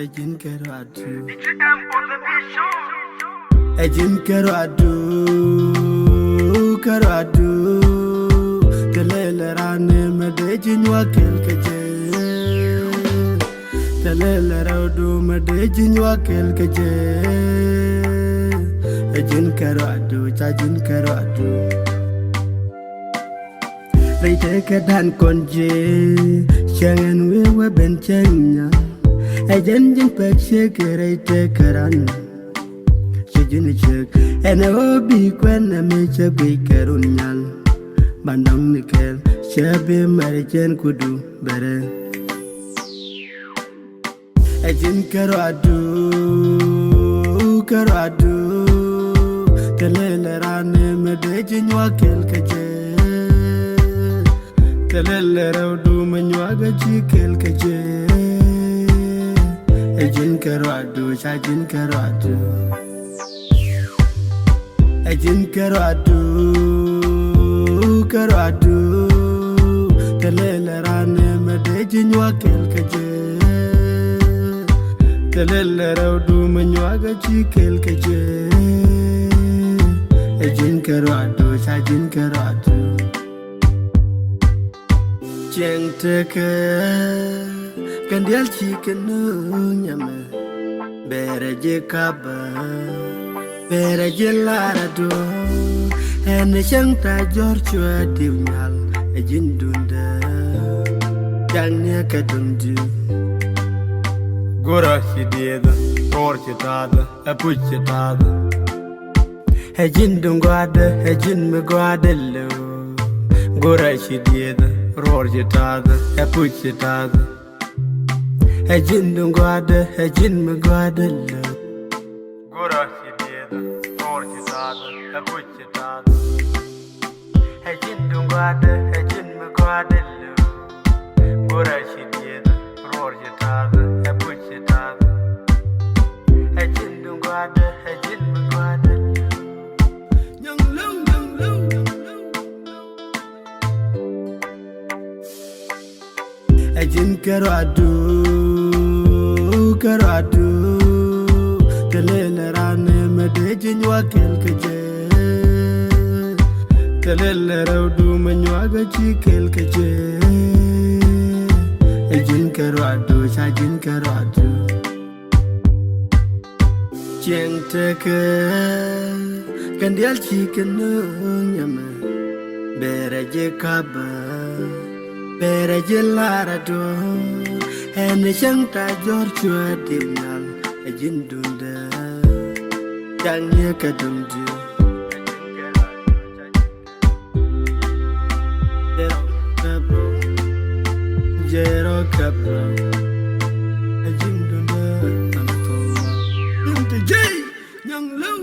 Ejin kero adu Telele rane medejin wakil keje Telele raudu medejin wakil keje Ejin kero adu Chajin kero adu Reite kedan konje Shangan wewe benchenya Ejin jin pek shekere te karan Shijini chek Ene obi kwen me chekwe kerun nyal Bandang nikel Shebe marichen kudu bere Ejin kero adu Telele rane medejin wakil keje Telele raudu menywaga jikel keje Ejin kero adu, chajin kero adu Ejin kero adu Telele rane medejin wakil keje Telele raudu menywaga jikel keje Ejin kero adu, chajin kero adu Jeng teke Kandial chikenu nyame Bereje kaba Bereje larado Ene chang ta jor chua divnyal Ejin dunda Jangnya kadundu Gora shideda Ror chitada Apuch chitada Ejin dungwada Ejin megwada lo Gora shideda Ror chitada Apuch chitada Ejin dungwada, ejin megwada lo Gora shideda, ror chitada, apuch chitada Ejin dungwada, ejin megwada lo Gora shideda, ror chitada, apuch chitada Ejin dungwada, ejin megwada lo Nyang low Ejin kero adu Telele rane medejin wakil keje Telele raudu menywaga jikel keje Ejin kero adu, chajin kero adu Jeng teke Kandial chikenu nyame Bereje kaba Bereje larado Ene chang ta jor chua divnyal Ejin dunda Jangnya kadundu Jero kabro Ejin dunda Namatola Nyang low